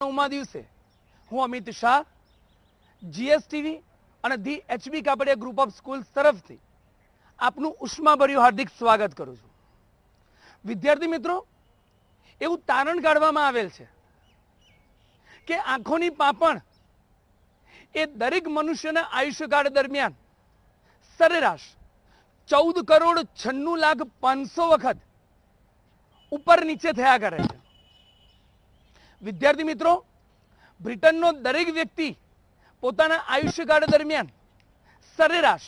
9મા દિવસે હું અમિત શાહ જીએસટીવી અને the HB Kapadia group of schools તરફથી આપનું ઉષ્માભર્યું હાર્દિક સ્વાગત કરું છું। વિદ્યાર્થી મિત્રો, એવું તારણ કાઢવામાં આવેલ છે કે આંખોની પાંપણ એ દરેક મનુષ્યના આયુષ્યકાળ દરમિયાન સરેરાશ 14,96,05,00,000 વખત ઉપર નીચે થયા કરે છે। વિદ્યાર્થી મિત્રો, બ્રિટનનો દરેક વ્યક્તિ પોતાના આયુષ્યકાળ દરમિયાન સરેરાશ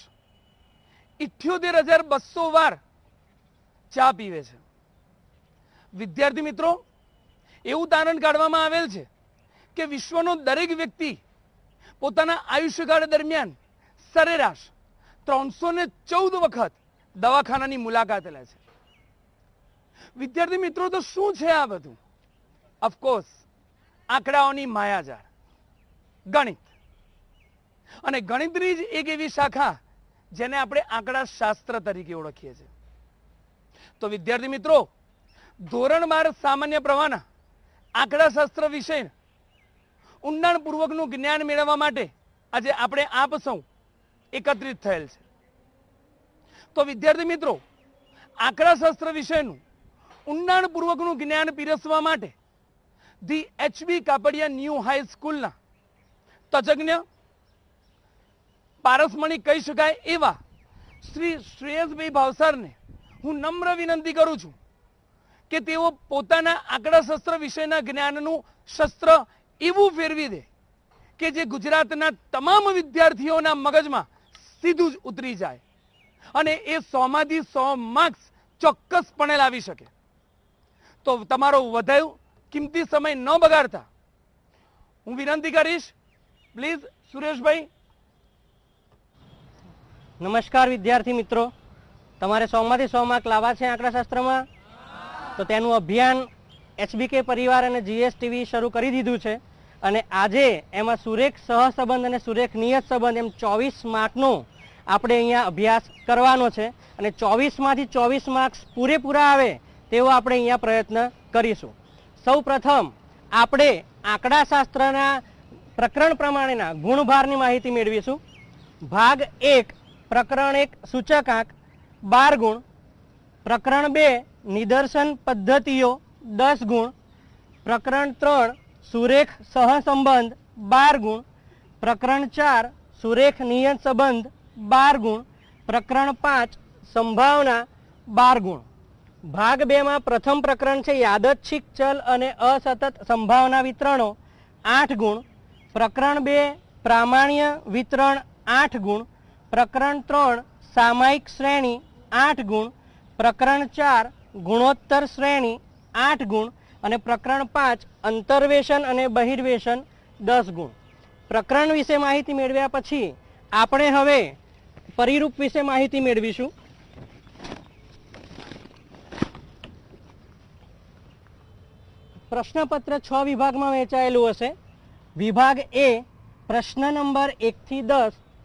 78,200 વાર ચા પીવે છે। વિદ્યાર્થી મિત્રો, એવું તારણ કાઢવામાં આવેલ છે કે વિશ્વનો દરેક વ્યક્તિ પોતાના આયુષ્યકાળ દરમિયાન સરેરાશ 314 વખત દવાખાનાની મુલાકાત લે છે। વિદ્યાર્થી મિત્રો, તો શું છે આ બધું? ઓફકોર્સ આંકડાઓની માયાજાળ, ગણિત। અને ગણિતની જ એક એવી શાખા જેને આપણે આંકડા શાસ્ત્ર તરીકે ઓળખીએ છીએ। તો વિદ્યાર્થી મિત્રો, ધોરણ 12 સામાન્ય પ્રવાહના આંકડા શાસ્ત્ર વિશે ઊંડાણપૂર્વકનું જ્ઞાન મેળવવા માટે આજે આપણે આપ સૌ એકત્રિત થયેલ છે। તો વિદ્યાર્થી મિત્રો, આંકડા શાસ્ત્ર વિષયનું ઊંડાણપૂર્વકનું જ્ઞાન પીરસવા માટે ધી એચબી કાપડિયા ન્યૂ હાઈસ્કૂલના તજજ્ઞ, પારસમણી કહી શકાય એવા શ્રી શ્રેયસભાઈ ભાવસારને હું નમ્ર વિનંતી કરું છું કે તેઓ પોતાના આંકડાશાસ્ત્ર વિષયના જ્ઞાનનું શસ્ત્ર એવું ફેરવી દે કે જે ગુજરાતના તમામ વિદ્યાર્થીઓના મગજમાં સીધું જ ઉતરી જાય અને એ 100માંથી 100 માર્ક્સ ચોક્કસપણે લાવી શકે। તો તમારો વધારે કિંમતી સમય ન બગાડતા હું વિનંતી કરીશ, પ્લીઝ સુરેશભાઈ। નમસ્કાર વિદ્યાર્થી મિત્રો, તમારે 100માંથી 100 માર્ક લાવવા છે આંકડાશાસ્ત્રમાં, તો તેનું અભિયાન એચબીકે પરિવાર અને જીએસટીવી શરૂ કરી દીધું છે અને આજે એમાં સુરેખ સહસંબંધ અને સુરેખ નિયત સંબંધ એમ 24 માર્કનો આપણે અહીંયા અભ્યાસ કરવાનો છે અને 24માંથી 24 માર્ક્સ પૂરેપૂરા આવે તેવો આપણે અહીંયા પ્રયત્ન કરીશું। સૌ પ્રથમ આપણે આંકડાશાસ્ત્રના પ્રકરણ પ્રમાણેના ગુણભારની માહિતી મેળવીશું। ભાગ 1 પ્રકરણ 1 સૂચકાંક 12 ગુણ, પ્રકરણ 2 નિદર્શન પદ્ધતિઓ 10 ગુણ, પ્રકરણ 3 સુરેખ સહસંબંધ 12 ગુણ, પ્રકરણ 4 સુરેખ નિયત સંબંધ 12 ગુણ, પ્રકરણ 5 સંભાવના 12 ગુણ। ભાગ 2 માં પ્રથમ પ્રકરણ છે યાદચ્છિક ચલ અને અસતત સંભાવના વિતરણો 8 ગુણ, પ્રકરણ 2 પ્રામાણ્ય વિતરણ 8 ગુણ, પ્રકરણ 3 સામાયિક શ્રેણી 8 ગુણ, પ્રકરણ 4 ગુણોત્તર શ્રેણી 8 ગુણ અને પ્રકરણ 5 અંતર્વેશન અને બહિર્વેશન 10 ગુણ। પ્રકરણ વિશે માહિતી મેળવ્યા પછી આપણે હવે પરિરૂપ વિશે માહિતી મેળવીશું। પ્રશ્નપત્ર 6 વિભાગમાં વહેંચાયેલું હશે। વિભાગ એ પ્રશ્ન નંબર 1 થી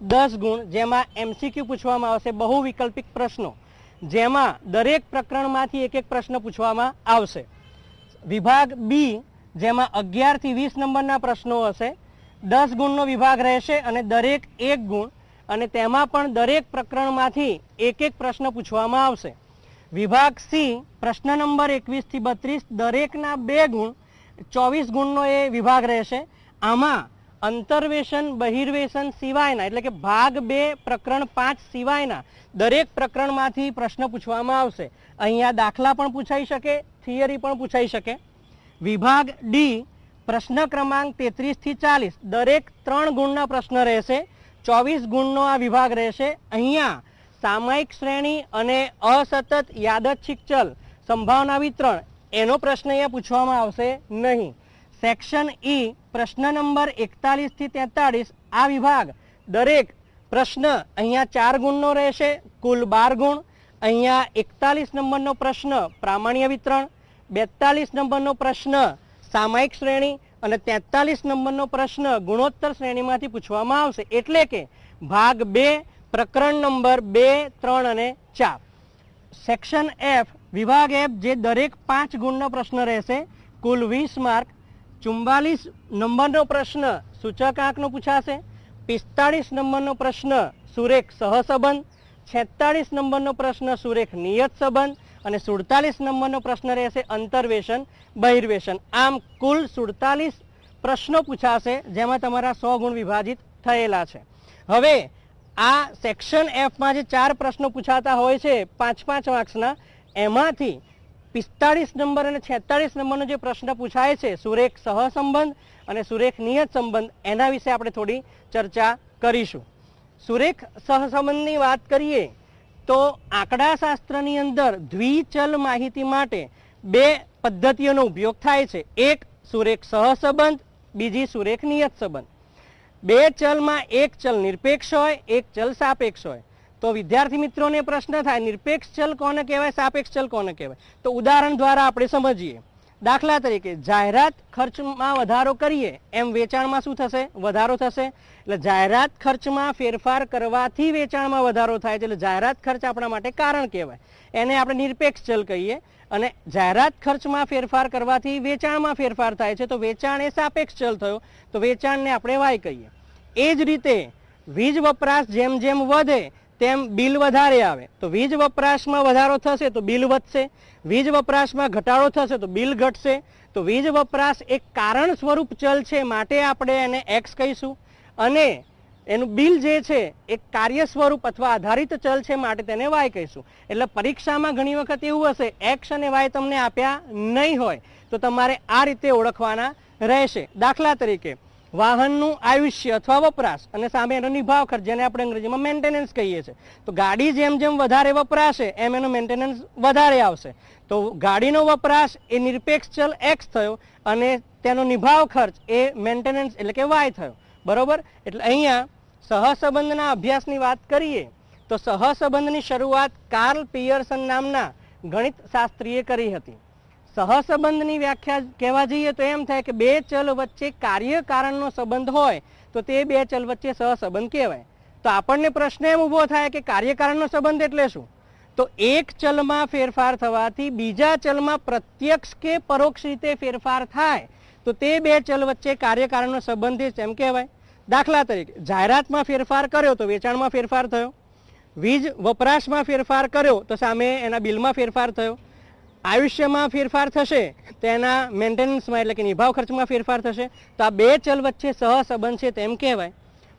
10 ગુણ, જેમાં એમસીક્યુ પૂછવામાં આવશે, બહુ વિકલ્પિક પ્રશ્નો, જેમાં દરેક પ્રકરણમાંથી એક એક પ્રશ્ન પૂછવામાં આવશે। વિભાગ બી, જેમાં 11 થી 20 નંબરના પ્રશ્નો હશે, 10 ગુણનો વિભાગ રહેશે અને દરેક 1 ગુણ, અને તેમાં પણ દરેક પ્રકરણમાંથી એક એક પ્રશ્ન પૂછવામાં આવશે। વિભાગ સી પ્રશ્ન નંબર 21 થી 32, દરેકના 2 ગુણ, 24 ગુણનો એ વિભાગ રહેશે। આમાં અંતર્વેશન બહિર્વેશન સિવાયના એટલે કે ભાગ 2 પ્રકરણ 5 સિવાયના દરેક પ્રકરણમાંથી પ્રશ્ન પૂછવામાં આવશે। અહીંયા દાખલા પણ પૂછાઈ શકે, થિયરી પણ પૂછાઈ શકે। વિભાગ ડી પ્રશ્ન ક્રમાંક 33 થી 40, દરેક 3 ગુણના પ્રશ્ન રહેશે, 24 ગુણનો આ વિભાગ રહેશે। અહીંયા સામાયિક શ્રેણી અને અસતત યાદચ્છિક ચલ સંભાવના વિતરણ એનો પ્રશ્ન અહીંયા પૂછવામાં આવશે નહીં। સેક્શન ઈ પ્રશ્ન નંબર 41 થી 43, આ વિભાગ દરેક પ્રશ્ન અહીંયા 4 ગુણનો રહેશે, કુલ 12 ગુણ। અહીંયા 41 નંબરનો પ્રશ્ન પ્રામાણ્ય વિતરણ, 42 નંબરનો પ્રશ્ન સામાયિક શ્રેણી અને 43 નંબરનો પ્રશ્ન ગુણોત્તર શ્રેણીમાંથી પૂછવામાં આવશે। એટલે કે ભાગ 2 પ્રકરણ નંબર 2, 3 અને 4। સેક્શન એફ વિભાગ એફ, જે દરેક 5 ગુણનો પ્રશ્ન રહેશે, કુલ 20 માર્ક। 44 નંબરનો પ્રશ્ન સૂચકાંકનો પૂછાશે, 45 નંબરનો પ્રશ્ન સુરેખ સહસંબંધ, 46 નંબરનો પ્રશ્ન સુરેખ નિયત સંબંધ અને 47 નંબરનો પ્રશ્ન રહેશે અંતર્વેશન બહિર્વેશન. આમ કુલ 47 પ્રશ્નો પૂછાશે, જેમાં તમારા 100 ગુણ વિભાજિત થયેલા છે. હવે આ સેક્શન એફમાં જે 4 પ્રશ્નો પૂછાતા હોય છે 5-5 માર્ક્સના, એમાંથી 45 નંબર અને 46 નંબરનો જે પ્રશ્ન પૂછાય છે સુરેખ સહસંબંધ અને સુરેખ નિયત સંબંધ, એના વિશે આપણે થોડી ચર્ચા કરીશું. સુરેખ સહસંબંધની વાત કરીએ તો આંકડાશાસ્ત્રની અંદર દ્વિચલ માહિતી માટે 2 પદ્ધતિઓનો ઉપયોગ થાય છે. એક સુરેખ સહસંબંધ, બીજી સુરેખ નિયત સંબંધ. 2 ચલમાં એક ચલ નિરપેક્ષ હોય, એક ચલ સાપેક્ષ હોય. તો વિદ્યાર્થી મિત્રોને પ્રશ્ન થાય, નિરપેક્ષ ચલ કોને કહેવાય, સાપેક્ષ ચલ કોને કહેવાય? તો ઉદાહરણ દ્વારા આપણે સમજીએ. દાખલા તરીકે જાહેરાત ખર્ચમાં વધારો કરીએ એમ વેચાણમાં શું થશે? વધારો થશે. એટલે જાહેરાત ખર્ચમાં ફેરફાર કરવાથી વેચાણમાં વધારો થાય છે, એટલે જાહેરાત ખર્ચ આપણા માટે કારણ કહેવાય. એને આપણે નિરપેક્ષ ચલ કહીએ. અને જાહેરાત ખર્ચમાં ફેરફાર કરવાથી વેચાણમાં ફેરફાર થાય છે, તો વેચાણ એ સાપેક્ષ ચલ થયો, તો વેચાણને આપણે વાય કહીએ. એ જ રીતે વીજ વપરાશ જેમ જેમ વધે તેમ બિલ વધારે આવે, તો વીજ વપરાશમાં વધારો થશે તો બિલ વધશે, વીજ વપરાશમાં ઘટાડો થશે તો બિલ ઘટશે. તો વીજ વપરાશ એક કારણ સ્વરૂપ ચલ છે, માટે આપણે એને એક્સ કહીશું, અને એનું બિલ જે છે એક કાર્ય સ્વરૂપ અથવા આધારિત ચલ છે, માટે તેને વાય કહીશું. એટલે પરીક્ષામાં ઘણી વખત એવું હશે એક્સ અને વાય તમને આપ્યા નહીં હોય, તો તમારે આ રીતે ઓળખવાના રહેશે. દાખલા તરીકે વાહનનું આયુષ્ય અથવા વપરાશ અને સામે એનો નિભાવ ખર્ચ, જેને આપણે અંગ્રેજીમાં મેન્ટેનન્સ કહીએ છીએ. તો ગાડી જેમ જેમ વધારે વપરાશે એમ એનો મેન્ટેનન્સ વધારે આવશે. તો ગાડીનો વપરાશ એ નિરપેક્ષ ચલ એક્સ થયો અને તેનો નિભાવ ખર્ચ એ મેન્ટેનન્સ એટલે કે વાય થયો. બરોબર? એટલે અહીંયા સહસંબંધના અભ્યાસની વાત કરીએ તો સહસંબંધની શરૂઆત કાર્લ પિયર્સન નામના ગણિત શાસ્ત્રીએ કરી હતી. સહસંબંધની વ્યાખ્યા કહેવા જઈએ તો એમ થાય કે 2 ચલ વચ્ચે કાર્ય કારણનો સંબંધ હોય તો તે 2 ચલ વચ્ચે સહસંબંધ કહેવાય. તો આપણને પ્રશ્ન એમ ઊભો થાય કે કાર્યકારણનો સંબંધ એટલે શું? તો એક ચલમાં ફેરફાર થવાથી બીજા ચલમાં પ્રત્યક્ષ કે પરોક્ષ રીતે ફેરફાર થાય તો તે 2 ચલ વચ્ચે કાર્યકારણનો સંબંધ એમ કહેવાય. દાખલા તરીકે જાહેરાતમાં ફેરફાર કર્યો તો વેચાણમાં ફેરફાર થયો, વીજ વપરાશમાં ફેરફાર કર્યો તો સામે એના બિલમાં ફેરફાર થયો, આયુષ્યમાં ફેરફાર થશે તો એના મેન્ટેનન્સમાં એટલે કે નિભાવ ખર્ચમાં ફેરફાર થશે. તો આ 2 ચલ વચ્ચે સહસંબંધ છે તેમ કહેવાય.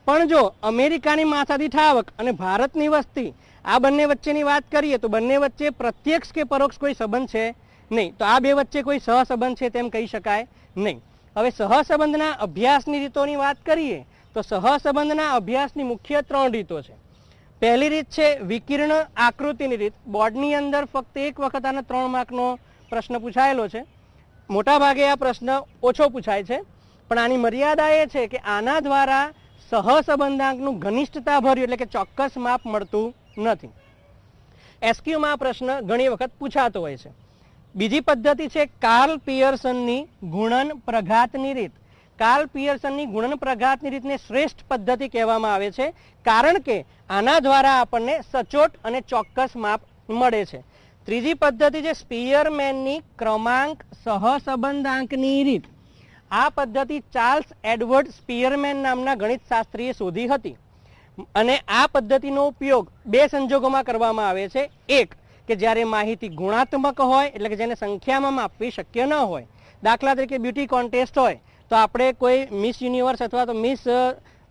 પણ જો અમેરિકાની માથાદીઠ આવક અને ભારતની વસ્તી આ બંને વચ્ચેની વાત કરીએ તો બંને વચ્ચે પ્રત્યક્ષ કે પરોક્ષ કોઈ સંબંધ છે નહીં. તો આ 2 વચ્ચે કોઈ સહસંબંધ છે તેમ કહી શકાય નહીં. હવે સહસંબંધના અભ્યાસની રીતોની વાત કરીએ તો સહસંબંધના અભ્યાસની મુખ્ય 3 રીતો છે. પહેલી રીત છે વિકિરણ આકૃતિની રીત. બોર્ડની અંદર ફક્ત એક વખત આના 3 માર્કનો પ્રશ્ન પૂછાયેલો છે. મોટા ભાગે આ પ્રશ્ન ઓછો પૂછાય છે, પણ આની મર્યાદા એ છે કે આના દ્વારા સહસંબંધાંકનું ઘનિષ્ઠતા ભર્યું એટલે કે ચોક્કસ માપ મળતું નથી. એસક્યુમાં આ પ્રશ્ન ઘણી વખત પૂછાતો હોય છે. બીજી પદ્ધતિ છે કાર્લ પિયર્સનની ગુણન પ્રઘાતની રીત. કાર્લ પિયર્સનની ગુણન પ્રઘાતની રીતને શ્રેષ્ઠ પદ્ધતિ કહેવામાં આવે છે, કારણ કે આના દ્વારા આપણને સચોટ અને ચોક્કસ માપ મળે છે. ત્રીજી પદ્ધતિ છે સ્પીયરમેનની ક્રમાંક સહસંબંધાંકની રીત. આ પદ્ધતિ ચાર્લ્સ એડવર્ડ સ્પીયરમેન નામના ગણિતશાસ્ત્રીએ શોધી હતી અને આ પદ્ધતિનો ઉપયોગ 2 સંજોગોમાં કરવામાં આવે છે. એક કે જ્યારે માહિતી ગુણાત્મક હોય એટલે કે જેને સંખ્યામાં માપવી શક્ય ન હોય. દાખલા તરીકે બ્યુટી કોન્ટેસ્ટ હોય તો આપણે કોઈ મિસ યુનિવર્સ અથવા તો મિસ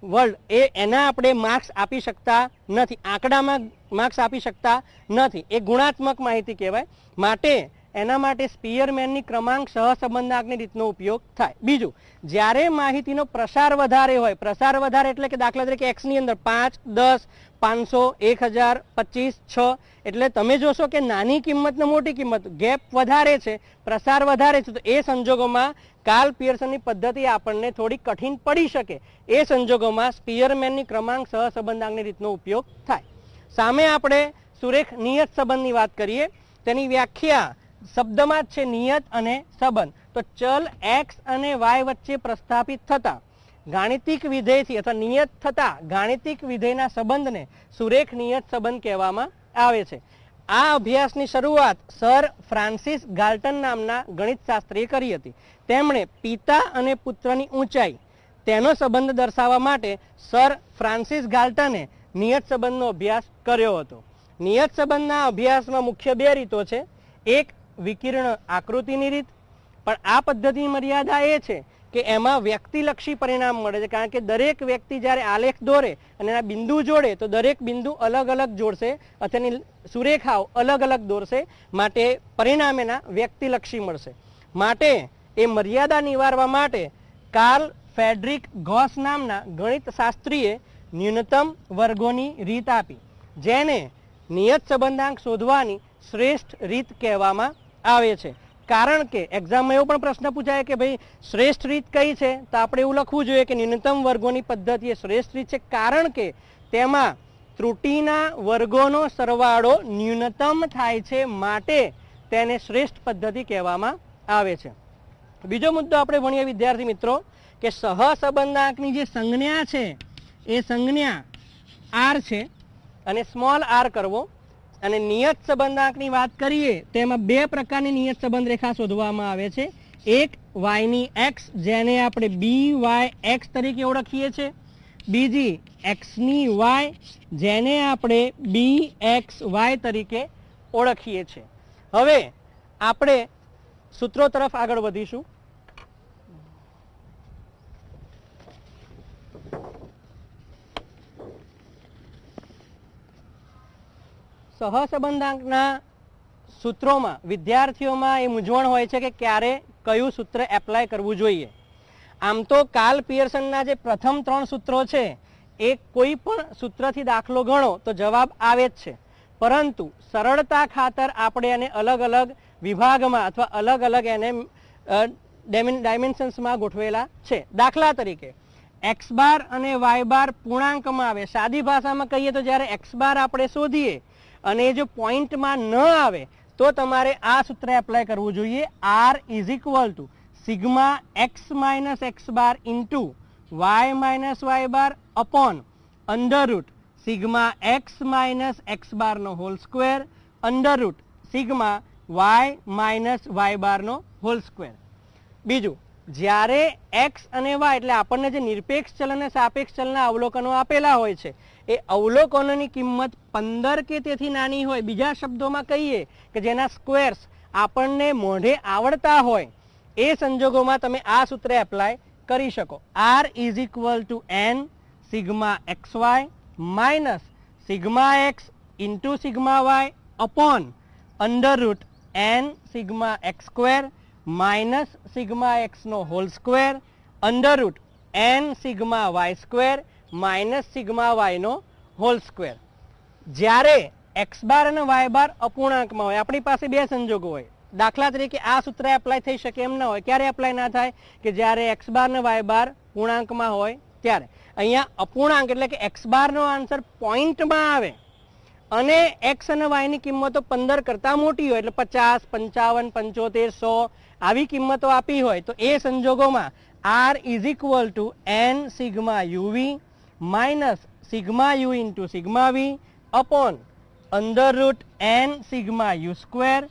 વર્લ્ડ એના આપણે માર્ક્સ આપી શકતા નથી, આંકડામાં માર્ક્સ આપી શકતા નથી. એ ગુણાત્મક માહિતી કહેવાય. માટે એના માટે સ્પીયરમેનની ક્રમાંક સહસંબંધાંકની રીતનો ઉપયોગ થાય. બીજું, જ્યારે માહિતીનો પ્રસાર વધારે હોય, પ્રસાર વધારે એટલે કે દાખલા તરીકે એક્સની અંદર 5, 10, 500, 1000, 25, 6, એટલે તમે જોશો કે નાની કિંમત ને મોટી કિંમત ગેપ વધારે છે, પ્રસાર વધારે છે, તો એ સંજોગોમાં કાર્લ પિયર્સનની પદ્ધતિ આપણને થોડી કઠિન પડી શકે. એ સંજોગોમાં સ્પીયરમેનની ક્રમાંક સહસંબંધાંકની રીતનો ઉપયોગ થાય. સામે આપણે સુરેખ નિયત સંબંધની વાત કરીએ. તેની વ્યાખ્યા શબ્દમાં જ છે નિયત અને સંબંધ. તો ચલ એક્સ અને વાય વચ્ચે પ્રસ્થાપિત થતા ગાણિતિક વિધેયથી અથવા નિયત થતા ગાણિતિક વિધેયના સંબંધને સુરેખ નિયત સંબંધ કહેવામાં આવે છે. આ અભ્યાસની શરૂઆત સર ફ્રાન્સિસ ગાલ્ટન નામના ગણિતશાસ્ત્રીએ કરી હતી. તેમણે પિતા અને પુત્રની ઊંચાઈ તેનો સંબંધ દર્શાવવા માટે સર ફ્રાન્સિસ ગાલ્ટને નિયત સંબંધનો અભ્યાસ કર્યો હતો. નિયત સંબંધના અભ્યાસમાં મુખ્ય બે રીતો છે. એક વિકિરણ આકૃતિની રીત, પણ આ પદ્ધતિની મર્યાદા એ છે કે એમાં વ્યક્તિલક્ષી પરિણામ મળે છે, કારણ કે દરેક વ્યક્તિ જ્યારે આલેખ દોરે અને એના બિંદુ જોડે તો દરેક બિંદુ અલગ અલગ જોડશે અથવા એની સુરેખાઓ અલગ અલગ દોરશે, માટે પરિણામ એના વ્યક્તિલક્ષી મળશે. માટે એ મર્યાદા નિવારવા માટે કાર્લ ફ્રેડરિક ગોસ નામના ગણિતશાસ્ત્રીએ ન્યૂનતમ વર્ગોની રીત આપી, જેને નિયત સંબંધાંક શોધવાની શ્રેષ્ઠ રીત કહેવામાં આવે છે. કારણ કે એક્ઝામમાં એવો પણ પ્રશ્ન પૂછાય કે ભાઈ શ્રેષ્ઠ રીત કઈ છે, તો આપણે એવું લખવું જોઈએ કે ન્યૂનતમ વર્ગોની પદ્ધતિ એ શ્રેષ્ઠ રીત છે, કારણ કે તેમાં ત્રુટિના વર્ગોનો સરવાળો ન્યૂનતમ થાય છે, માટે તેને શ્રેષ્ઠ પદ્ધતિ કહેવામાં આવે છે. બીજો મુદ્દો આપણે ભણીએ વિદ્યાર્થી મિત્રો કે સહસંબંધાંકની જે સંજ્ઞા છે એ સંજ્ઞા આર છે અને સ્મોલ આર કરવો. અને નિયત સંબંધાંકની વાત કરીએ તેમાં બે પ્રકારની નિયત સંબંધ રેખા શોધવામાં આવે છે. એક વાયની એક્સ, જેને આપણે બી વાય એક્સ તરીકે ઓળખીએ છીએ. બીજી એક્સની વાય, જેને આપણે બી એક્સ વાય તરીકે ઓળખીએ છીએ. હવે આપણે સૂત્રો તરફ આગળ વધીશું. સહસંબંધાંકના સૂત્રોમાં વિદ્યાર્થીઓમાં એ મૂંઝવણ હોય છે કે ક્યારે કયું સૂત્ર એપ્લાય કરવું જોઈએ. આમ તો કાર્લ પિયર્સનના જે પ્રથમ 3 સૂત્રો છે એ કોઈ પણ સૂત્રથી દાખલો ગણો તો જવાબ આવે જ છે, પરંતુ સરળતા ખાતર આપણે એને અલગ અલગ વિભાગમાં અથવા અલગ અલગ એને ડાયમેન્શન્સમાં ગોઠવેલા છે. દાખલા તરીકે એક્સ બાર અને વાય બાર પૂર્ણાંકમાં આવે. સાદી ભાષામાં કહીએ તો જ્યારે એક્સ બાર આપણે શોધીએ અને જો પોઈન્ટમાં ન આવે તો તમારે આ સૂત્ર એપ્લાય કરવું જોઈએ. R is equal to sigma X minus X bar into Y minus Y bar upon under root sigma X minus X બારનો whole square under root sigma Y minus Y બારનો હોલ સ્ક્વેર. બીજું, જ્યારે x અને Y એટલે આપણને જે નિરપેક્ષ ચલ અને સાપેક્ષ ચલના અવલોકનો આપેલા હોય છે એ અવલોકનોની કિંમત 15 કે તેથી નાની હોય, બીજા શબ્દોમાં કહીએ કે જેના સ્ક્વેર્સ આપણને મોઢે આવડતા હોય, એ સંજોગોમાં તમે આ સૂત્ર એપ્લાય કરી શકો. R is equal to N sigma X Y minus sigma X into sigma Y upon under root N sigma X square minus sigma એક્સનો whole square under root N sigma Y square minus sigma વાયનો whole square. જ્યારે X bar અને Y બાર અપૂર્ણાંકમાં હોય, આપણી પાસે બે સંજોગો હોય. દાખલા તરીકે આ સૂત્ર એપ્લાય થઈ શકે એમ ના હોય. ક્યારે એપ્લાય ના થાય? કે જ્યારે એક્સ બાર અને વાય બાર પૂર્ણાંકમાં હોય ત્યારે. અહીંયા અપૂર્ણાંક એટલે કે એક્સ બારનો આન્સર પોઈન્ટમાં આવે અને એક્સ અને વાયની કિંમતો 15 કરતાં મોટી હોય, એટલે 50, 55, 75, 100 આવી કિંમતો આપી હોય, તો એ સંજોગોમાં R is equal to N sigma UV minus sigma U into sigma V upon under root N sigma U square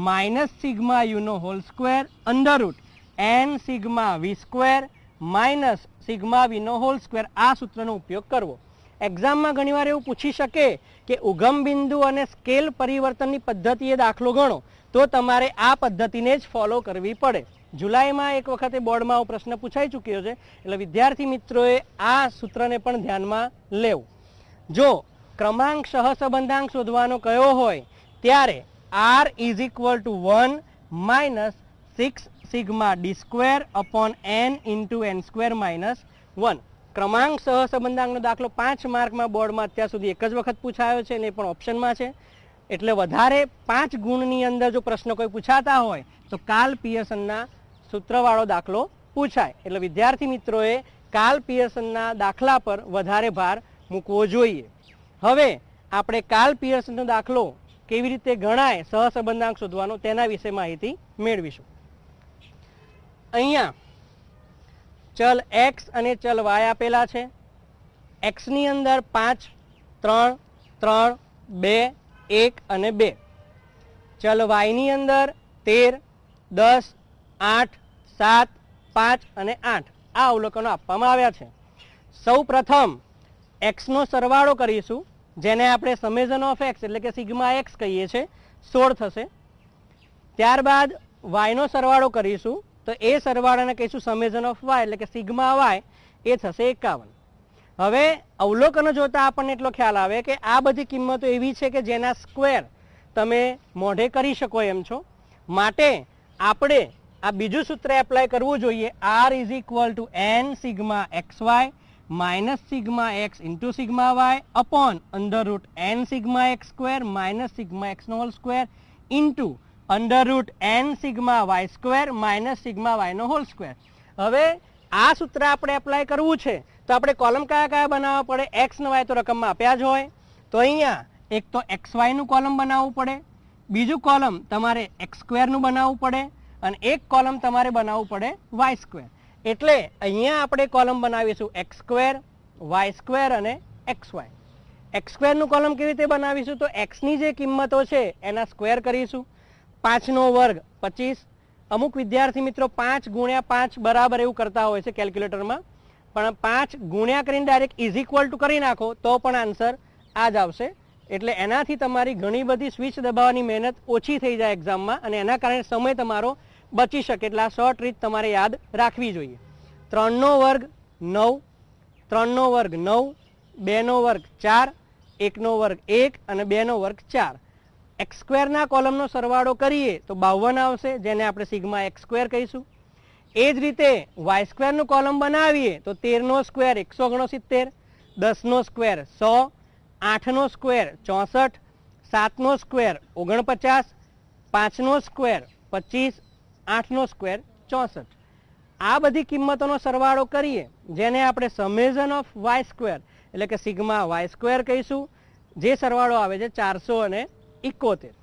minus sigma યુનો whole square under root N sigma V square minus sigma વીનો whole square. આ સૂત્રનો ઉપયોગ કરવો. એક્ઝામમાં ઘણીવાર એવું પૂછી શકે કે ઉગમ બિંદુ અને સ્કેલ પરિવર્તનની પદ્ધતિએ દાખલો ગણો, તો તમારે આ પદ્ધતિને જ ફોલો કરવી પડે. જુલાઈમાં એક વખતે બોર્ડમાં આવો પ્રશ્ન પૂછાઈ ચૂક્યો છે, એટલે વિદ્યાર્થી મિત્રોએ આ સૂત્રને પણ ધ્યાનમાં લેવું. જો ક્રમાંક સહસંબંધાંક શોધવાનો કયો હોય ત્યારે R is equal to 1 minus 6 sigma D square upon N into N square minus 1. ક્રમાંક સહસંબંધાંકનો દાખલો 5 માર્કમાં બોર્ડમાં અત્યાર સુધી એક જ વખત પૂછાયો છે અને એ પણ ઓપ્શનમાં છે. એટલે વધારે 5 ગુણની અંદર જો પ્રશ્ન કોઈ પૂછાતા હોય તો કાર્લ પિયર્સનના સૂત્રવાળો દાખલો પૂછાય. એટલે વિદ્યાર્થી મિત્રોએ કાર્લ પિયર્સનના દાખલા પર વધારે ભાર મૂકવો જોઈએ. હવે આપણે કાર્લ પિયર્સનનો દાખલો કેવી રીતે ગણાય સહસંબંધાંક શોધવાનો તેના વિશે માહિતી મેળવીશું. અહીંયા ચલ એક્સ અને ચલ વાય આપેલા છે. એક્સની અંદર 5, 3, 3, 2, 1 અને 2. ચલ y ની અંદર 13, 10, 8, 7, 5 અને 8 આ અવલોકનો આપવામાં આવ્યા છે. સૌ પ્રથમ x નો સરવાળો કરીશું, જેને આપણે સમેઝન ઓફ x એટલે કે સિગ્મા x કહીએ છીએ, 16 થશે. ત્યારબાદ y નો સરવાળો કરીશું, તો એ સરવાળાને કહીશું સમેઝન ઓફ y એટલે કે સિગ્મા y, એ થશે 51. હવે અવલોકનો જોતા આપણને એટલો ખ્યાલ આવે કે આ બધી કિંમતો એવી છે કે જેના સ્ક્વેર તમે મોઢે કરી શકો એમ છો, માટે આપણે આ બીજું સૂત્ર એપ્લાય કરવું જોઈએ. r is equal to n sigma xy minus sigma x into sigma y upon under root n sigma x square minus sigma x નો whole square into under root n sigma y square minus sigma y નો whole square. હવે આ સૂત્ર આપણે apply કરવું છે તો આપણે કોલમ કયા કયા બનાવવા પડે? x ને y તો રકમમાં આપ્યા જ હોય, તો અહીંયા એક તો xy નું કોલમ બનાવવું પડે, બીજું કોલમ તમારે x સ્ક્વેરનું બનાવવું પડે અને એક કોલમ તમારે બનાવવું પડે y સ્ક્વેર. એટલે અહીંયા આપણે કોલમ બનાવીશું x સ્ક્વેર, y સ્ક્વેર અને xy. x સ્ક્વેરનું કોલમ કેવી રીતે બનાવીશું? તો x ની જે કિંમતો છે એના સ્ક્વેર કરીશું. 5 નો વર્ગ 25. અમુક વિદ્યાર્થી મિત્રો 5 ગુણ્યા 5 બરાબર એવું કરતા હોય છે કેલ્ક્યુલેટરમાં, પણ 5 ગુણ્યા કરીને ડાયરેક્ટ ઇઝ ઇક્વલ ટુ કરી નાખો તો પણ આન્સર આ જ આવશે. એટલે એનાથી તમારી ઘણી બધી સ્વિચ દબાવવાની મહેનત ઓછી થઈ જાય એક્ઝામમાં અને એના કારણે સમય તમારો બચી શકે. એટલે આ શોર્ટ રીત તમારે યાદ રાખવી જોઈએ. 3 નો વર્ગ 9, 3 નો વર્ગ 9, 2 નો વર્ગ 4, 1 નો વર્ગ 1 અને 2 નો વર્ગ 4. x સ્ક્વેરના કોલમનો સરવાળો કરીએ તો 52 આવશે, જેને આપણે સિગ્મા x સ્ક્વેર કહીશું. એ જ રીતે y સ્ક્વેરનું કોલમ બનાવીએ તો 13 નો સ્ક્વેર 169, 10 નો સ્ક્વેર 100, 8 નો સ્ક્વેર 64, 7 નો સ્ક્વેર 49, 5 નો સ્ક્વેર 25, 8 નો સ્ક્વેર 64. આ બધી કિંમતોનો સરવાળો કરીએ જેને આપણે સમેઝન ઓફ y સ્ક્વેર એટલે કે સિગ્મા y સ્ક્વેર કહીશું, જે સરવાળો આવે છે 471.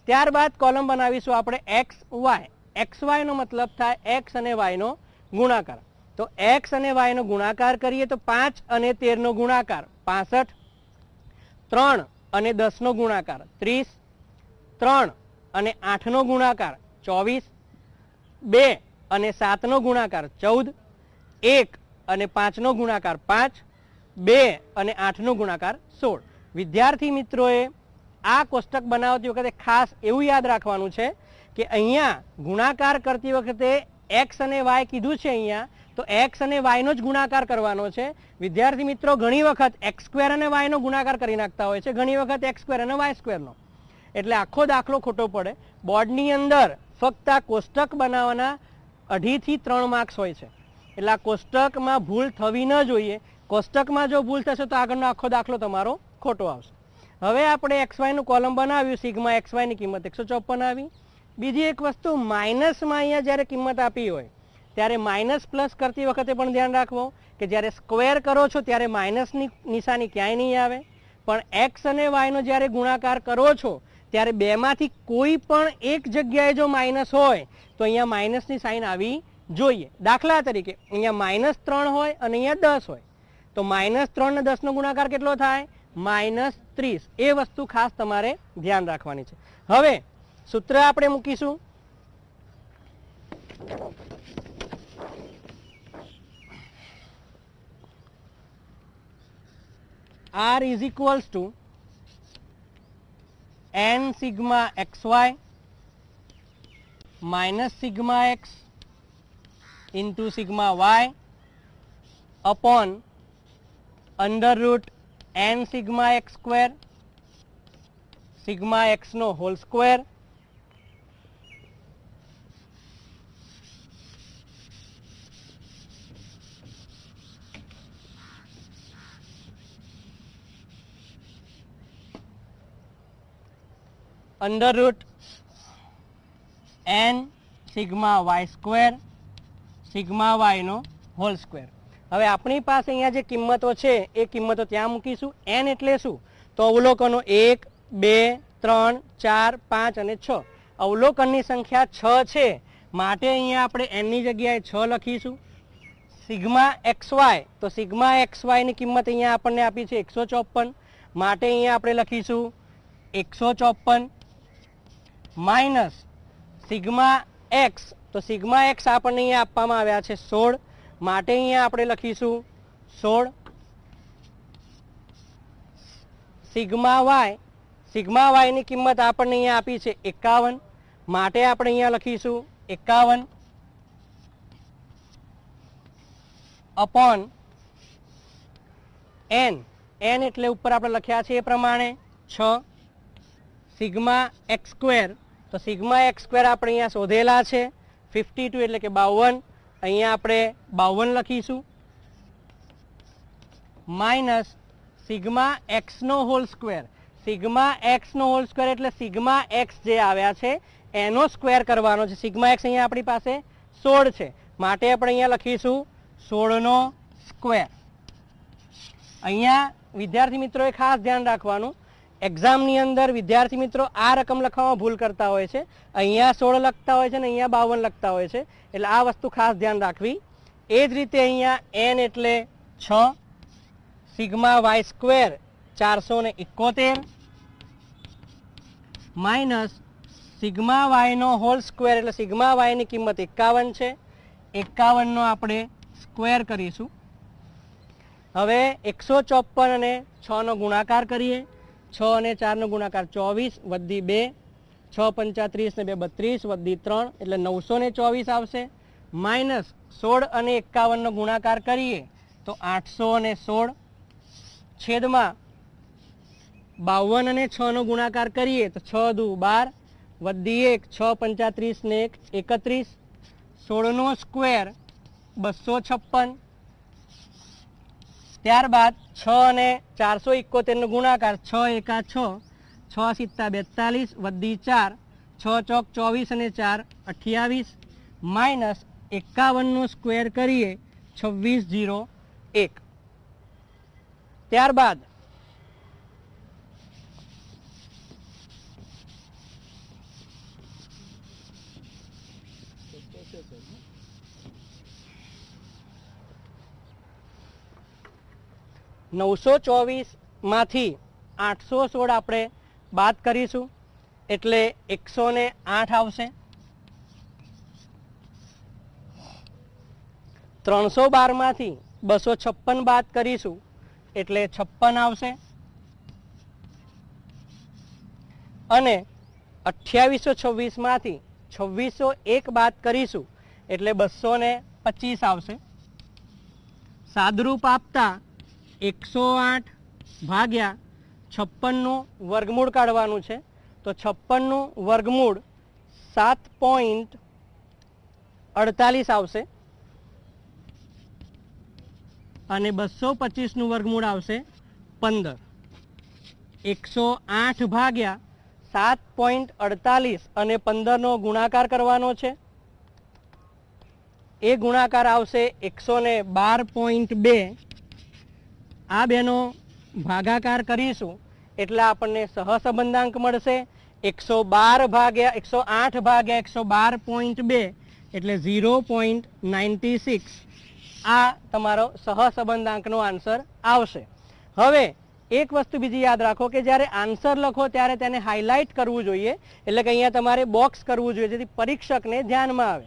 ત્યારબાદ કોલમ બનાવીશું આપણે xy. xy નો મતલબ થાય x અને y નો ગુણાકાર. તો x અને y નો ગુણાકાર કરીએ તો 5 અને 13 નો ગુણાકાર 65, 3 અને 10 નો ગુણાકાર 30, 3 અને 8 નો ગુણાકાર 24, 2 અને 7 નો ગુણાકાર 14, 1 અને 5 નો ગુણાકાર 5, 2 અને 8 નો ગુણાકાર 16. વિદ્યાર્થી મિત્રોએ આ કોષ્ટક બનાવતી વખતે ખાસ એવું યાદ રાખવાનું છે કે અહીંયા ગુણાકાર કરતી વખતે x અને y કીધું છે અહીંયા, તો x અને y નો જ ગુણાકાર કરવાનો છે. વિદ્યાર્થી મિત્રો ઘણી વખત x સ્ક્વેર અને y નો ગુણાકાર કરી નાખતા હોય છે, ઘણી વખત x સ્ક્વેર અને y સ્ક્વેરનો, એટલે આખો દાખલો ખોટો પડે. બોર્ડની અંદર ફક્ત આ કોષ્ટક બનાવવાના 2.5 થી 3 માર્ક્સ હોય છે, એટલે આ કોષ્ટકમાં ભૂલ થવી ન જોઈએ. કોષ્ટકમાં જો ભૂલ થશે તો આગળનો આખો દાખલો તમારો ખોટો આવશે. હવે આપણે xy નું કોલમ બનાવ્યું, સિગ્મા xy ની કિંમત 154 આવી. બીજી એક વસ્તુ, માઇનસમાં અહીંયા જ્યારે કિંમત આપી હોય ત્યારે માઇનસ પ્લસ કરતી વખતે પણ ધ્યાન રાખવું કે જ્યારે સ્ક્વેર કરો છો ત્યારે માઇનસની નિશાની ક્યાંય નહીં આવે, પણ x અને y નો જ્યારે ગુણાકાર કરો છો ત્યારે બેમાંથી કોઈ પણ એક જગ્યાએ જો માઇનસ હોય તો અહીંયા માઇનસની સાઇન આવી જોઈએ. દાખલા તરીકે અહીંયા -3 હોય અને અહીંયા 10 હોય, તો -3 ને 10 નો ગુણાકાર કેટલો થાય? -30. એ વસ્તુ ખાસ તમારે ધ્યાન રાખવાની છે. હવે સૂત્ર આપણે મૂકીશું. r is equals to n sigma xy minus sigma x into sigma y upon under root n sigma x square sigma x નો whole square under root n sigma y square sigma y નો whole square. હવે આપણી પાસે અહીંયા જે કિંમતો છે એ કિંમતો ત્યાં મૂકીશું. n એટલે શું? તો અવલોકનો 1, 2, 3, 4, 5 અને 6. અવલોકનની સંખ્યા 6 છે, માટે અહીંયા આપણે n ની જગ્યાએ 6 લખીશું. સિગ્મા xy, તો સિગ્મા xy ની કિંમત અહીંયા આપણને આપી છે 154, માટે અહીંયા આપણે લખીશું 154. માઇનસ સિગ્મા એક્સ, તો સિગ્મા એક્સ આપણને અહીંયા આપવામાં આવ્યા છે 16, માટે અહીંયા આપણે લખીશું 16. સિગ્મા વાય ની કિંમત આપણને અહીંયા આપી છે 51, માટે આપણે અહીંયા લખીશું 51 અપોન એન. એન એટલે ઉપર આપણે લખ્યા છે એ પ્રમાણે 6. સિગ્મા એક્સ સ્ક્વેર, તો સિગ્મા એક્સ સ્ક્વેર આપણે અહીંયા શોધેલા છે 52 એટલે કે 52, અહીંયા આપણે 52 લખીશું, માઇનસ સિગ્મા એક્સ નો હોલ સ્ક્વેર. સિગ્મા એક્સ નો હોલ સ્ક્વેર એટલે સિગ્મા એક્સ જે આવ્યા છે એનો સ્ક્વેર કરવાનો છે. સિગ્મા એક્સ અહીંયા આપણી પાસે 16 છે, માટે આપણે અહીંયા લખીશું 16 નો સ્ક્વેર. અહીંયા વિદ્યાર્થી મિત્રોએ ખાસ ધ્યાન રાખવાનું, એક્ઝામની અંદર વિદ્યાર્થી મિત્રો આ રકમ લખવામાં ભૂલ કરતા હોય છે. અહીંયા 16 લખતા હોય છે અને અહીંયા 52 લખતા હોય છે, એટલે આ વસ્તુ ખાસ ધ્યાન રાખવી. એ જ રીતે અહીંયા એન એટલે 6, sigma Y square 471 minus sigma Y નો હોલ સ્ક્વેર એટલે સિગ્મા વાય ની કિંમત 51 છે, 51 નો આપણે સ્ક્વેર કરીશું. હવે 154 અને 6 નો ગુણાકાર કરીએ. 6 અને 4 નો ગુણાકાર 24 વધી 2, 6 35 ને 2 32 વધી 3 એટલે 924 આવશે. માઇનસ 16 અને 51 નો ગુણાકાર કરીએ તો 816, છેદમાં 52 અને 6 નો ગુણાકાર કરીએ તો 6 દુ 12 વધી 1, 6 35 ને 1 31, 16 નો સ્ક્વેર 256. ત્યારબાદ 6 અને 471 નો ગુણાકાર 6 એકા 6, 6 સિત્તા 42 વધી 4, 6 ચોક 24 અને 4 28, માઇનસ 51 નો સ્ક્વેર કરીએ 2601. ત્યારબાદ $924 માંથી 816 આપણે બાદ કરીશું એટલે 108 આવશે. 312 માંથી 256 બાદ કરીશું એટલે 56 આવશે. અને 2826 માંથી 2601 બાદ કરીશું એટલે 225 આવશે. સાદરૂપ આપતા 108 ભાગ્યા 56 નું વર્ગમૂળ કાઢવાનું છે, તો 56 નું વર્ગમૂળ 7.48 આવશે અને 225 નું વર્ગમૂળ આવશે 15. 108 ભાગ્યા 7.48 અને 15 નો ગુણાકાર કરવાનો છે, એ ગુણાકાર આવશે 112.2. આ બેનો ભાગાકાર કરીશું એટલે આપણને સહસંબંધાંક મળશે 108 ભાગ્યા 112.2 એટલે 0.96. આ તમારો સહસંબંધાંકનો આન્સર આવશે. હવે એક વસ્તુ બીજી યાદ રાખો કે જ્યારે આન્સર લખો ત્યારે તેને હાઇલાઇટ કરવું જોઈએ, એટલે કે અહીંયા તમારે બોક્સ કરવું જોઈએ જેથી પરીક્ષકને ધ્યાનમાં આવે.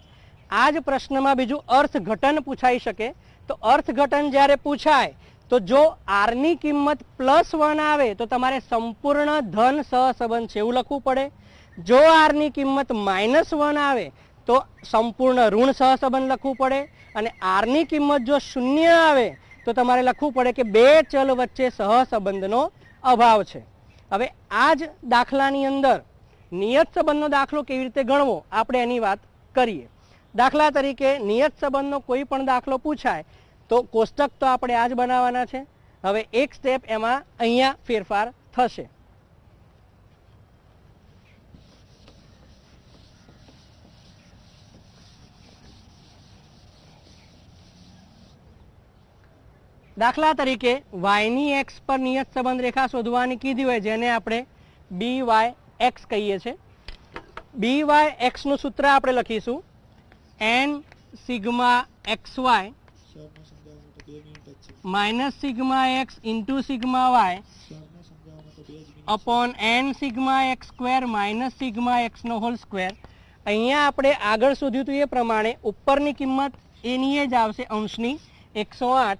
આ જ પ્રશ્નમાં બીજું અર્થઘટન પૂછાઈ શકે. તો અર્થઘટન જ્યારે પૂછાય તો જો r ની કિંમત +1 આવે તો તમારે સંપૂર્ણ ધન સહસંબંધ છે એવું લખવું પડે. જો r ની કિંમત -1 આવે તો સંપૂર્ણ ઋણ સહસંબંધ લખવું પડે. અને r ની કિંમત જો 0 આવે તો તમારે લખવું પડે કે બે ચલ વચ્ચે સહસંબંધનો અભાવ છે. હવે આ જ દાખલાની અંદર નિયત સંબંધનો દાખલો કેવી રીતે ગણવો આપણે એની વાત કરીએ. દાખલા તરીકે નિયત સંબંધનો કોઈ પણ દાખલો પૂછાય તો કોષ્ટક તો આપણે આ જ બનાવવાના છે. હવે એક સ્ટેપ એમાં અહીંયા ફેરફાર થશે. દાખલા તરીકે y ની x પર નિયત સંબંધ રેખા શોધવાની કીધી હોય જેને આપણે BYX કહીએ છીએ. BYX નું સૂત્ર આપણે લખીશું n sigma xy minus sigma X into sigma Y upon N sigma X square minus sigma X નો હોલ સ્ક્વેર. અહીંયા આપણે આગળ શોધ્યું હતું એ પ્રમાણે ઉપરની કિંમત એની જ આવશે અંશની 108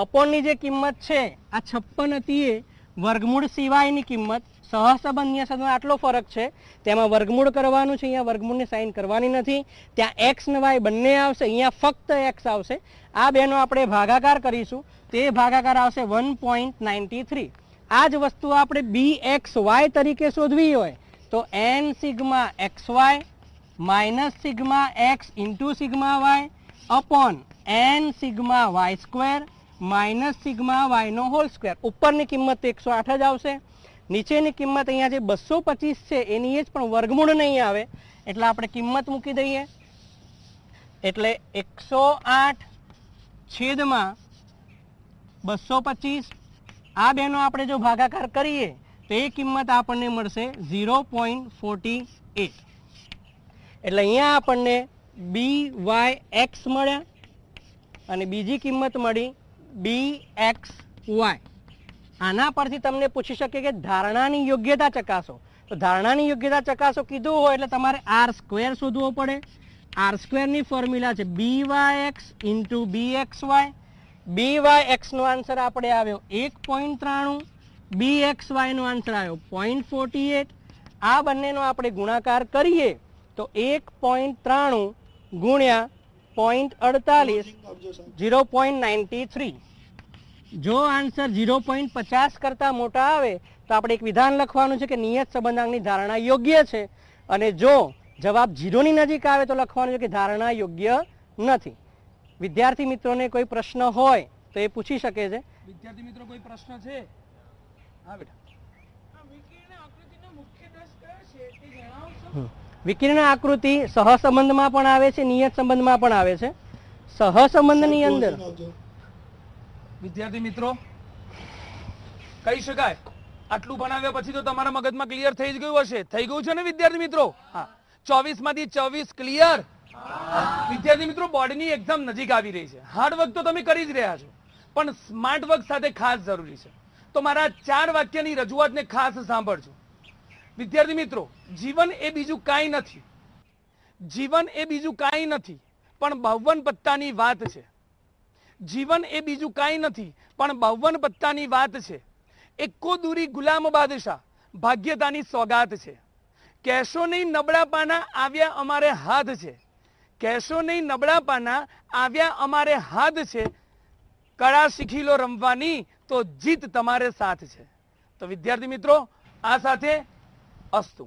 અપોનની જે કિંમત છે આ 56 હતી એ વર્ગમૂળ સિવાયની કિંમત. સહસંબંધીય સંબંધમાં આટલો ફરક છે, તેમાં વર્ગમૂળ કરવાનું છે, અહીંયા વર્ગમૂળની સાઇન કરવાની નથી. ત્યાં એક્સ ને વાય બંને આવશે, અહીંયા ફક્ત એક્સ આવશે. આ બેનો આપણે ભાગાકાર કરીશું, તે ભાગાકાર આવશે 1.93. આ જ વસ્તુ આપણે બી એક્સ વાય તરીકે શોધવી હોય તો N sigma X Y minus sigma X into sigma Y upon N sigma Y square minus sigma Y નો હોલ સ્ક્વેર. ઉપરની કિંમત 108 જ આવશે, નીચેની કિંમત અહીંયા જે 225 છે એની જ પણ વર્ગમૂળ નહીં આવે એટલે આપણે કિંમત મૂકી દઈએ. એટલે 108 છેદમાં 225. આ બેનો આપણે જો ભાગાકાર કરીએ તો એ કિંમત આપણને મળશે 0.48. એટલે અહીંયા આપણને બી વાય એક્સ મળ્યા અને બીજી કિંમત મળી બી એક્સ વાય. આના પરથી તમને પૂછી શકે કે ધારણાની યોગ્યતા ચકાસો. તો ધારણાની યોગ્યતા ચકાસો કીધું હોય એટલે તમારે આર સ્ક્વેર શોધવો પડે. આર સ્ક્વેરની ફોર્મ્યુલા છે B Y X into B X Y. B Y X નો આન્સર આપણે આવ્યો 1.93, બી એક્સ વાય નો આન્સર આવ્યો 0.48. આ બંનેનો આપણે ગુણાકાર કરીએ તો 1.93 ગુણ્યા 0.48 0.93. જો આન્સર 0.50 કરતા મોટા આવે તો આપણે એક વિધાન લખવાનું છે કે નિયત સંબંધાંકની ધારણા યોગ્ય છે, અને જો જવાબ 0 ની નજીક આવે તો લખવાનું છે કે ધારણા યોગ્ય નથી. વિદ્યાર્થી મિત્રોને કોઈ પ્રશ્ન હોય તો એ પૂછી શકે છે. વિદ્યાર્થી મિત્રો કોઈ પ્રશ્ન છે? હા બેટા. વિકિરણ આકૃતિ સહસંબંધમાં પણ આવે છે, નિયત સંબંધમાં પણ આવે છે. સહસંબંધની અંદર વિદ્યાર્થી મિત્રો કહી શકાય આટલું ભણાવ્યા પછી તો તમારા મગજમાં ક્લિયર થઈ જ ગયું હશે. થઈ ગયું છે ને વિદ્યાર્થી મિત્રો? હા, 24 માંથી 24 ક્લિયર. વિદ્યાર્થી મિત્રો બોર્ડની એક્ઝામ નજીક આવી રહી છે. હાર્ડ વર્ક તો તમે કરી જ રહ્યા છો, પણ સ્માર્ટ વર્ક સાથે ખાસ જરૂરી છે. તો મારા 4 વાક્યની રજૂઆતને ખાસ સાંભળજો. વિદ્યાર્થી મિત્રો, જીવન એ બીજું કાંઈ નથી, જીવન એ બીજું કાંઈ નથી પણ 52 પત્તાની વાત છે. જીવન એ બીજું કાંઈ નથી પણ 52 પત્તાની વાત છે. એકો દૂરી ગુલામ બાદશાહ ભાગ્યતાની સોગાત છે. કહેશો નહીં નબળા પાના આવ્યા અમારે હાથ છે. કહેશો નહીં નબળા પાના આવ્યા અમારે હાથ છે. કળા શીખી લો રમવાની તો જીત તમારે સાથ છે. તો વિદ્યાર્થી મિત્રો, આ સાથે અસ્તુ.